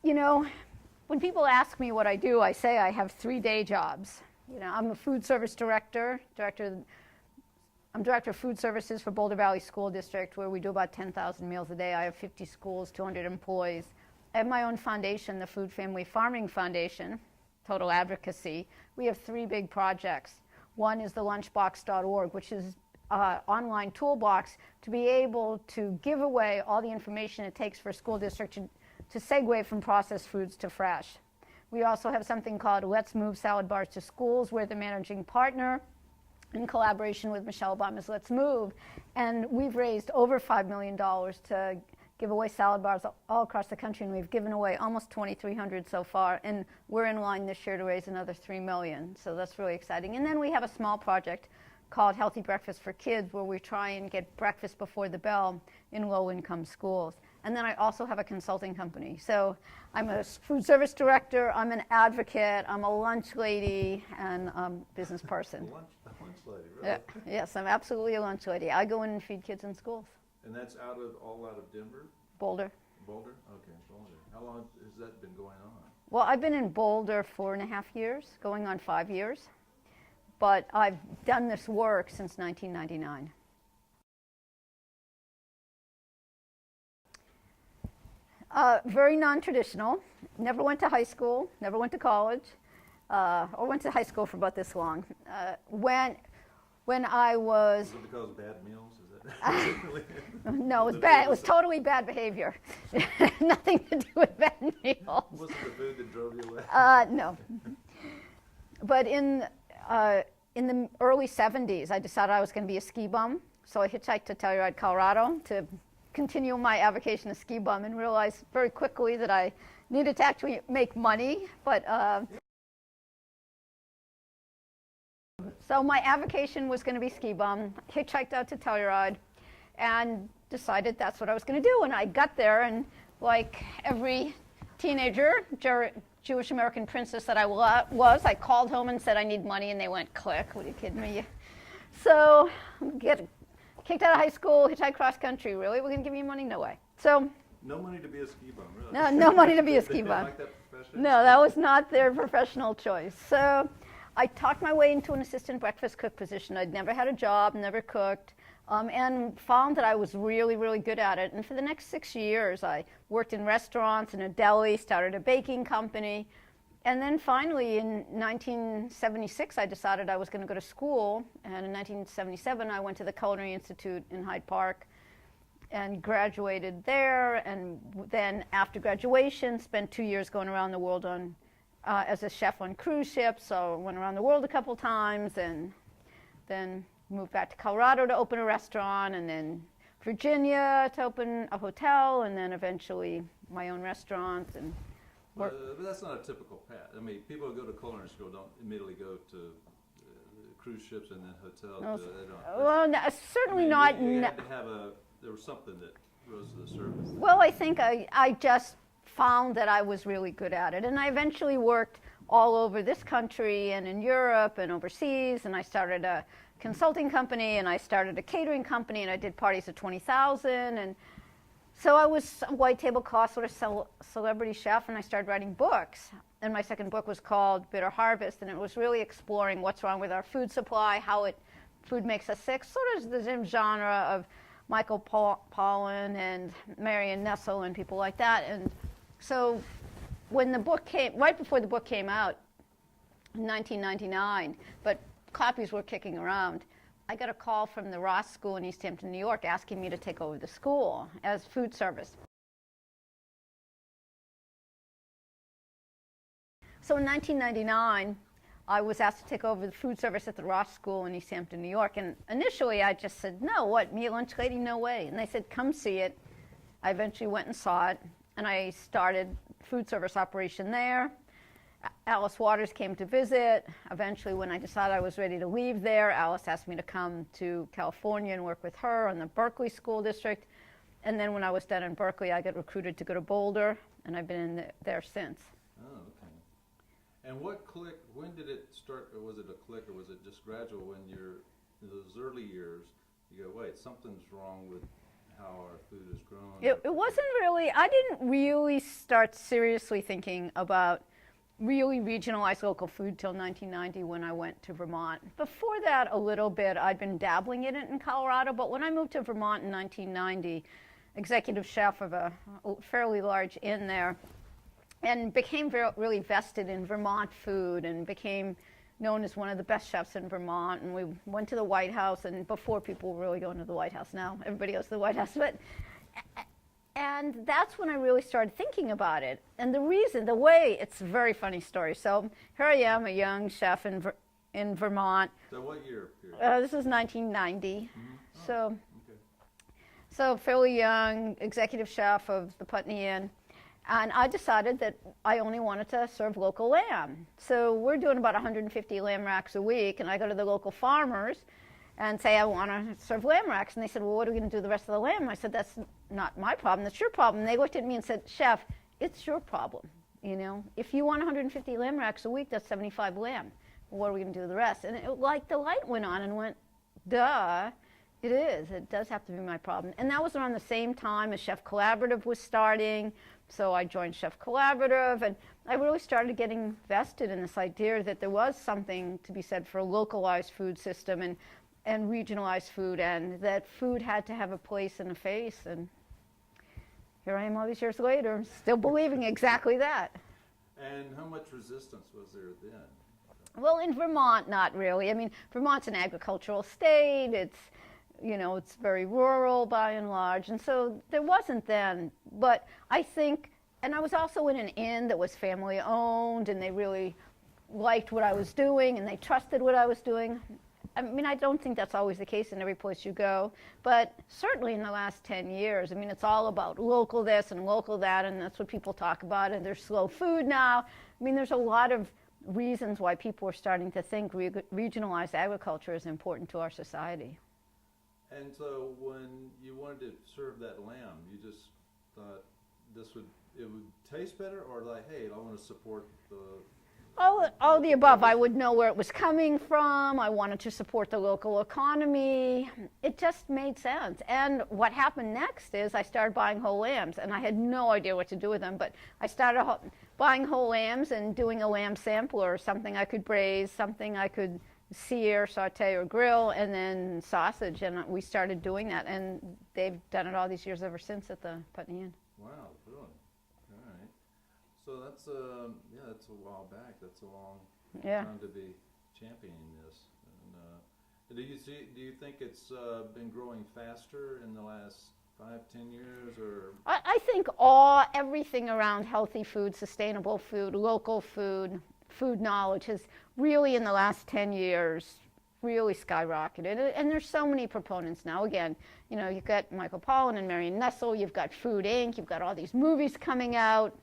You know, when people ask me what I do, I say I have 3 day jobs. You know, I'm a food service director. I'm director of food services for Boulder Valley School District, where we do about 10,000 meals a day. I have 50 schools, 200 employees. I have my own foundation, the Food Family Farming Foundation, Total Advocacy. We have 3 big projects. One is the lunchbox.org, which is an online toolbox to be able to give away all the information it takes for a school district to segue from processed foods to fresh. We also have something called Let's Move Salad Bars to Schools. We're the managing partner in collaboration with Michelle Obama's Let's Move. And we've raised over $5 million to give away salad bars all across the country, and we've given away almost 2,300 so far, and we're in line this year to raise another $3 million, so that's really exciting. And then we have a small project called Healthy Breakfast for Kids, where we try and get breakfast before the bell in low-income schools. And then I also have a consulting company. So I'm a food service director, I'm an advocate, I'm a lunch lady, and business person. A lunch lady, really? Yes, I'm absolutely a lunch lady. I go in and feed kids in schools. And that's all out of Denver? Boulder. Boulder? Okay, Boulder. How long has that been going on? Well, I've been in Boulder 4.5 years, going on 5 years. But I've done this work since 1999. Very non-traditional. Never went to high school, never went to college, or went to high school for about this long. When I was... Is it because of bad meals? No, it was bad. It was totally bad behavior. Nothing to do with bad meals. Was it the food that drove you away? No. But in the early 70s, I decided I was going to be a ski bum. So I hitchhiked to Telluride, Colorado to continue my avocation of ski bum, and realized very quickly that I needed to actually make money. But so my avocation was going to be ski bum. Hitchhiked out to Telluride and decided that's what I was going to do. And I got there, and like every teenager, Jewish American princess that I was, I called home and said I need money, and they went, click, what are you kidding me? So get kicked out of high school, hitchhiked cross country. Really, we're going to give you money? No way. So no money to be a ski bum, really? No money to be a ski They bum. didn't like that profession? No, that was not their professional choice. So I talked my way into an assistant breakfast cook position. I'd never had a job, never cooked, and found that I was really, really good at it. And for the next 6 years, I worked in restaurants, in a deli, started a baking company. And then finally, in 1976, I decided I was going to go to school. And in 1977, I went to the Culinary Institute in Hyde Park and graduated there. And then after graduation, spent 2 years going around the world as a chef on cruise ships. So I went around the world a couple times, and then moved back to Colorado to open a restaurant, and then Virginia to open a hotel, and then eventually my own restaurant. And but that's not a typical path. I mean, people who go to culinary school don't immediately go to cruise ships and then hotels. Well, no, certainly not. You had to have there was something that rose to the surface. Well, I think I just found that I was really good at it. And I eventually worked all over this country and in Europe and overseas, and I started a consulting company, and I started a catering company, and I did parties of 20,000. And so I was a white tablecloth sort of celebrity chef, and I started writing books. And my second book was called Bitter Harvest, and it was really exploring what's wrong with our food supply, how food makes us sick, sort of the same genre of Michael Pollan and Marion Nestle and people like that. And so when the book right before the book came out in 1999, but copies were kicking around, I got a call from the Ross School in East Hampton, New York, asking me to take over the school as food service. So in 1999, I was asked to take over the food service at the Ross School in East Hampton, New York. And initially, I just said, no, what, me a lunch lady? No way. And they said, come see it. I eventually went and saw it, and I started food service operation there. Alice Waters came to visit. Eventually, when I decided I was ready to leave there, Alice asked me to come to California and work with her in the Berkeley School District. And then when I was done in Berkeley, I got recruited to go to Boulder, and I've been there since. Oh, okay. And what clicked, when did it start, or was it a click, or was it just gradual when you're, in those early years, you go, wait, something's wrong with how our food is grown? It wasn't really, I didn't really start seriously thinking about really regionalized local food till 1990 when I went to Vermont. Before that, a little bit, I'd been dabbling in it in Colorado, but when I moved to Vermont in 1990, executive chef of a fairly large inn there, and became really vested in Vermont food and became known as one of the best chefs in Vermont. And we went to the White House, and before people were really going to the White House, now everybody goes to the White House. And that's when I really started thinking about it. And the way, it's a very funny story. So here I am, a young chef in Vermont. So what year period? This was 1990. Oh, So, okay. so fairly young, executive chef of the Putney Inn. And I decided that I only wanted to serve local lamb. So we're doing about 150 lamb racks a week, and I go to the local farmers and say, I want to serve lamb racks. And they said, well, what are we going to do the rest of the lamb? I said, that's not my problem, that's your problem. And they looked at me and said, chef, it's your problem. You know, if you want 150 lamb racks a week, that's 75 lamb. Well, what are we going to do with the rest? And it, like the light went on and went, duh, it is. It does have to be my problem. And that was around the same time as Chef Collaborative was starting. So I joined Chef Collaborative, and I really started getting vested in this idea that there was something to be said for a localized food system and regionalized food, and that food had to have a place and a face. And here I am all these years later, still believing exactly that. And how much resistance was there then? Well, in Vermont, not really. I mean, Vermont's an agricultural state. It's, you know, it's very rural by and large, and so there wasn't then. But I think, and I was also in an inn that was family owned, and they really liked what I was doing, and they trusted what I was doing. I mean, I don't think that's always the case in every place you go, but certainly in the last 10 years, I mean, it's all about local this and local that, and that's what people talk about, and there's slow food now. I mean, there's a lot of reasons why people are starting to think regionalized agriculture is important to our society. And so when you wanted to serve that lamb, you just thought it would taste better, or like, hey, I want to support the... All the above. I would know where it was coming from. I wanted to support the local economy. It just made sense. And what happened next is I started buying whole lambs, and I had no idea what to do with them, but I started buying whole lambs and doing a lamb sampler, something I could braise, something I could sear, saute, or grill, and then sausage. And we started doing that, and they've done it all these years ever since at the Putney Inn. Wow, really? All right. So that's that's a while back. That's a long time to be championing this. And do you think it's been growing faster in the last 5-10 years, or? I think everything around healthy food, sustainable food, local food, food knowledge has really in the last 10 years really skyrocketed. And there's so many proponents now. Again, you know, you've got Michael Pollan and Marion Nestle, you've got Food Inc., you've got all these movies coming out,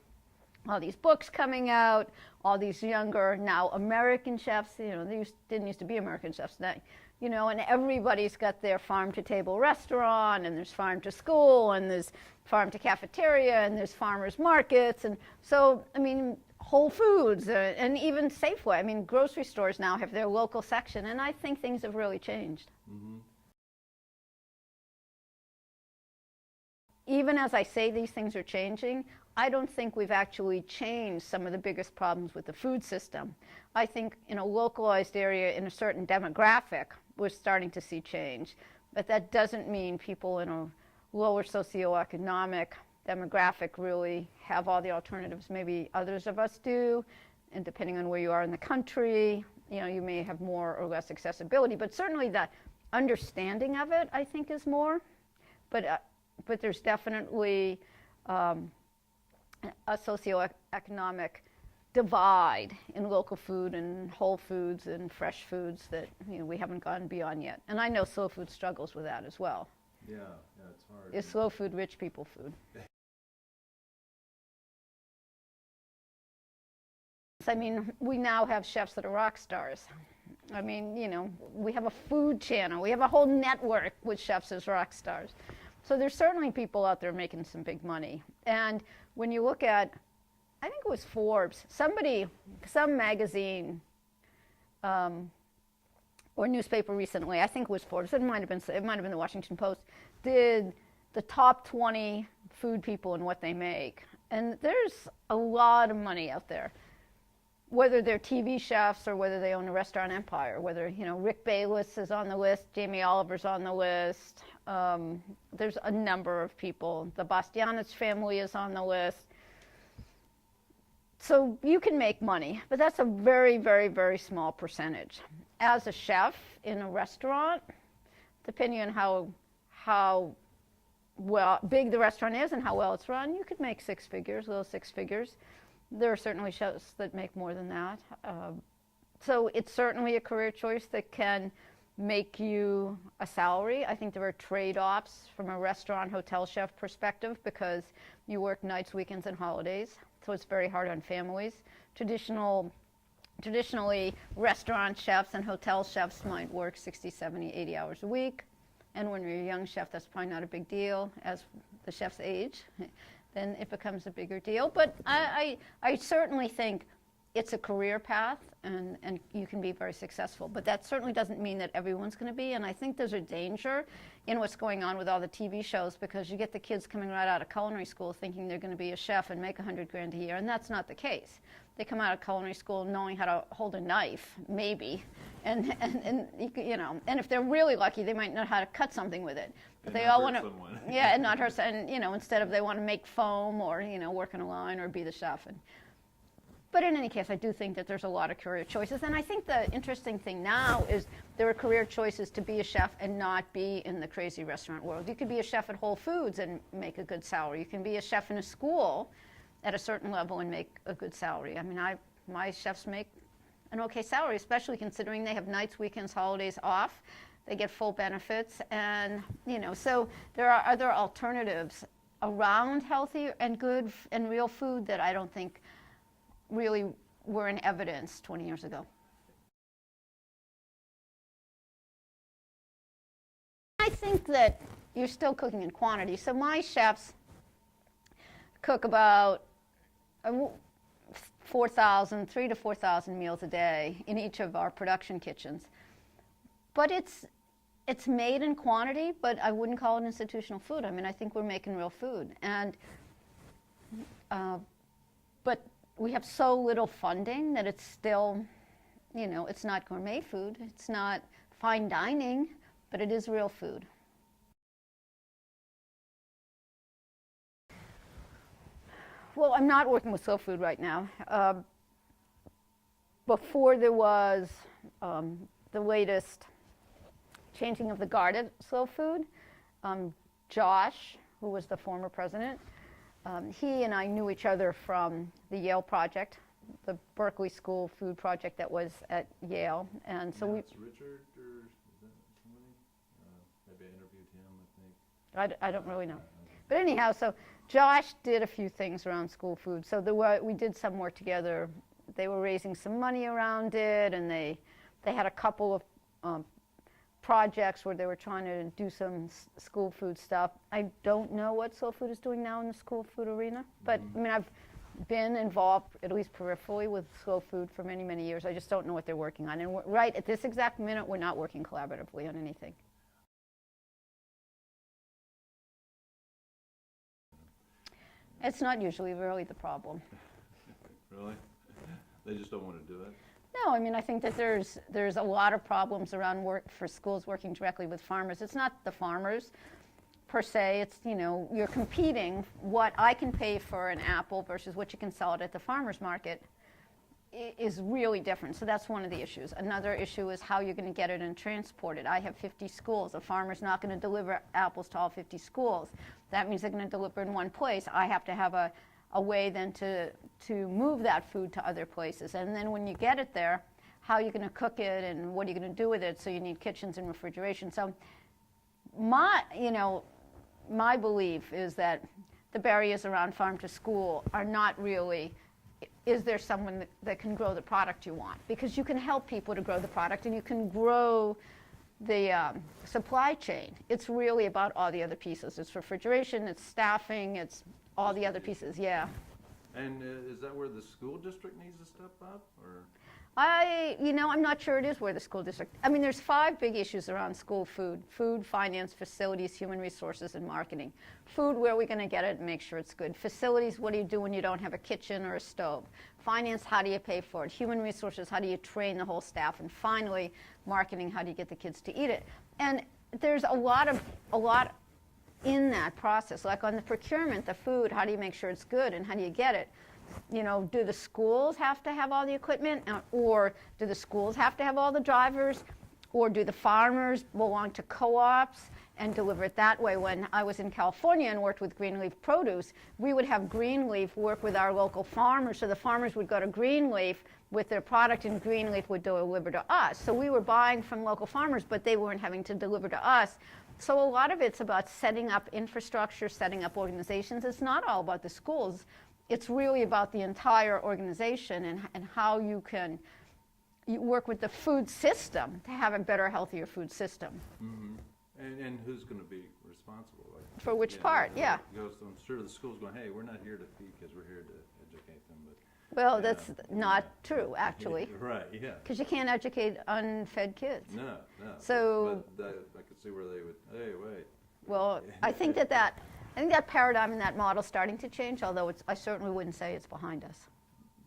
all these books coming out, all these younger now American chefs, you know, they didn't used to be American chefs now, you know, and everybody's got their farm to table restaurant, and there's farm to school, and there's farm to cafeteria, and there's farmers markets. And so, I mean, Whole Foods and even Safeway. I mean, grocery stores now have their local section, and I think things have really changed. Mm-hmm. Even as I say these things are changing, I don't think we've actually changed some of the biggest problems with the food system. I think in a localized area, in a certain demographic, we're starting to see change. But that doesn't mean people in a lower socioeconomic demographic really have all the alternatives maybe others of us do. And depending on where you are in the country, you know, you may have more or less accessibility. But certainly the understanding of it, I think, is more. But there's definitely a socioeconomic divide in local food and whole foods and fresh foods that, you know, we haven't gone beyond yet. And I know slow food struggles with that as well. Yeah, it's hard. Is slow food rich people food? I mean, we now have chefs that are rock stars. I mean, you know, we have a food channel. We have a whole network with chefs as rock stars. So there's certainly people out there making some big money. And when you look at, I think it was Forbes, some magazine or newspaper recently, I think it was Forbes, it might have been the Washington Post, did the top 20 food people and what they make. And there's a lot of money out there, whether they're TV chefs or whether they own a restaurant empire, whether, Rick Bayless is on the list, Jamie Oliver's on the list. There's a number of people. The Bastianich family is on the list. So you can make money, but that's a very, very, very small percentage. As a chef in a restaurant, depending on how well big the restaurant is and how well it's run, you could make six figures, low six figures. There are certainly chefs that make more than that. So it's certainly a career choice that can make you a salary. I think there are Mm-hmm. trade-offs from a restaurant hotel chef perspective because you work nights, weekends, and holidays. So it's very hard on families. Traditionally, restaurant chefs and hotel chefs might work 60, 70, 80 hours a week. And when you're a young chef, that's probably not a big deal. As the chefs age, then it becomes a bigger deal. But I certainly think it's a career path, and you can be very successful. But that certainly doesn't mean that everyone's going to be. And I think there's a danger in what's going on with all the TV shows, because you get the kids coming right out of culinary school thinking they're going to be a chef and make $100,000 a year, and that's not the case. They come out of culinary school knowing how to hold a knife, maybe, and if they're really lucky, they might know how to cut something with it. But And they not all hurt want to, someone. yeah, and not hurt, and instead of they want to make foam or work in a line or be the chef. But in any case, I do think that there's a lot of career choices, and I think the interesting thing now is there are career choices to be a chef and not be in the crazy restaurant world. You could be a chef at Whole Foods and make a good salary. You can be a chef in a school at a certain level and make a good salary. I mean, my chefs make an okay salary, especially considering they have nights, weekends, holidays off. They get full benefits, and so there are other alternatives around healthy and good and real food that I don't think really were in evidence 20 years ago. I think that you're still cooking in quantity. So my chefs cook about 3,000 to 4,000 meals a day in each of our production kitchens. But it's made in quantity, but I wouldn't call it institutional food. I mean, I think we're making real food. And but we have so little funding that it's still, it's not gourmet food. It's not fine dining, but it is real food. Well, I'm not working with slow food right now. Before there was the latest changing of the guard at slow food, Josh, who was the former president, he and I knew each other from the Yale project, the Berkeley School food project that was at Yale, and so It's Richard, or is that somebody? Maybe I interviewed him, I think. I don't really know. But anyhow, so Josh did a few things around school food. So we did some work together. They were raising some money around it, and they had a couple of projects where they were trying to do some school food stuff. I don't know what slow food is doing now in the school food arena, but I mean, I've been involved, at least peripherally, with slow food for many, many years. I just don't know what they're working on. And right at this exact minute, we're not working collaboratively on anything. It's not usually really the problem. Really? They just don't want to do it? No, I mean, I think that there's a lot of problems around work for schools working directly with farmers. It's not the farmers per se. It's, you're competing what I can pay for an apple versus what you can sell it at the farmer's market is really different. So that's one of the issues. Another issue is how you're going to get it and transport it. I have 50 schools. A farmer's not going to deliver apples to all 50 schools. That means they're going to deliver in one place. I have to have a way then to move that food to other places. And then when you get it there, how are you going to cook it and what are you going to do with it? So you need kitchens and refrigeration. So my belief is that the barriers around farm to school are not really, is there someone that can grow the product you want? Because you can help people to grow the product and you can grow the supply chain. It's really about all the other pieces. It's refrigeration, it's staffing, it's all the other pieces, yeah. And is that where the school district needs to step up, or? I'm not sure it is where the school district. I mean, there's 5 big issues around school food: food, finance, facilities, human resources, and marketing. Food, where are we going to get it and make sure it's good? Facilities, what do you do when you don't have a kitchen or a stove? Finance, how do you pay for it? Human resources, how do you train the whole staff? And finally, marketing, how do you get the kids to eat it? And there's a lot in that process. Like on the procurement, the food, how do you make sure it's good and how do you get it? Do the schools have to have all the equipment, or do the schools have to have all the drivers, or do the farmers belong to co-ops and deliver it that way? When I was in California and worked with Greenleaf Produce, we would have Greenleaf work with our local farmers, so the farmers would go to Greenleaf with their product and Greenleaf would deliver to us. So we were buying from local farmers, but they weren't having to deliver to us. So a lot of it's about setting up infrastructure, setting up organizations. It's not all about the schools. It's really about the entire organization and how you work with the food system to have a better, healthier food system. Mm-hmm. And who's going to be responsible? Like, For which part? Yeah. I'm sure the school's going, hey, we're not here to feed kids, we're here to educate them. But Well, that's not true, actually, right, yeah. because you can't educate unfed kids. No. So- But I could see where they would, hey, wait. Well, I think that paradigm and that model is starting to change, although I certainly wouldn't say it's behind us.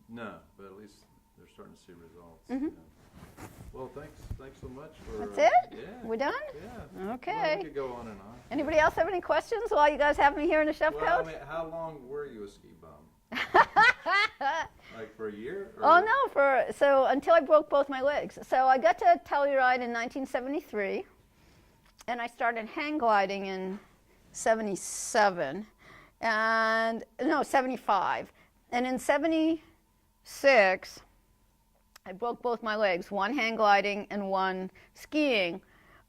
No, but at least they're starting to see results. Mhm. Yeah. Well, thanks so much for. That's it? Yeah. We're done? Yeah. Okay. Well, we could go on and on. Anybody else have any questions while you guys have me here in the chef Well, coat? I mean, how long were you a ski bum? Like for a year? Or Oh no, so until I broke both my legs. So I got to Telluride in 1973, and I started hang gliding in 75, and in 76 I broke both my legs, one hang gliding and one skiing.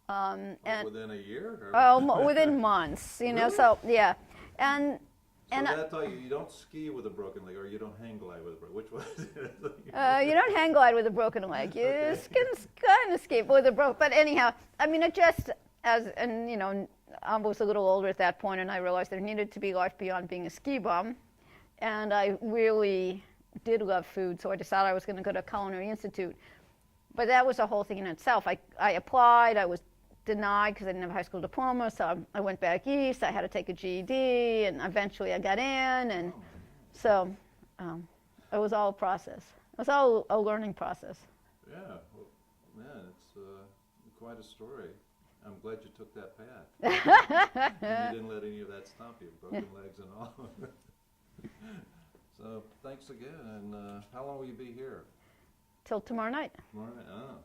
Like And within a year? Or? within months, Really? So yeah, and So that's all you don't ski with a broken leg, or you don't hang glide with a broken. Which one? you don't hang glide with a broken leg. You Okay. can kind of ski with a broken. But anyhow, I mean, it just I was a little older at that point, and I realized there needed to be life beyond being a ski bum, and I really did love food, so I decided I was going to go to Culinary Institute. But that was a whole thing in itself. I applied. I was denied because I didn't have a high school diploma, so I went back east. I had to take a GED, and eventually I got in, and so it was all a process. It was all a learning process. Yeah, well, man, it's quite a story. I'm glad you took that path. And you didn't let any of that stop you, broken legs and all. So thanks again, and how long will you be here? Till tomorrow night. Tomorrow night? Oh,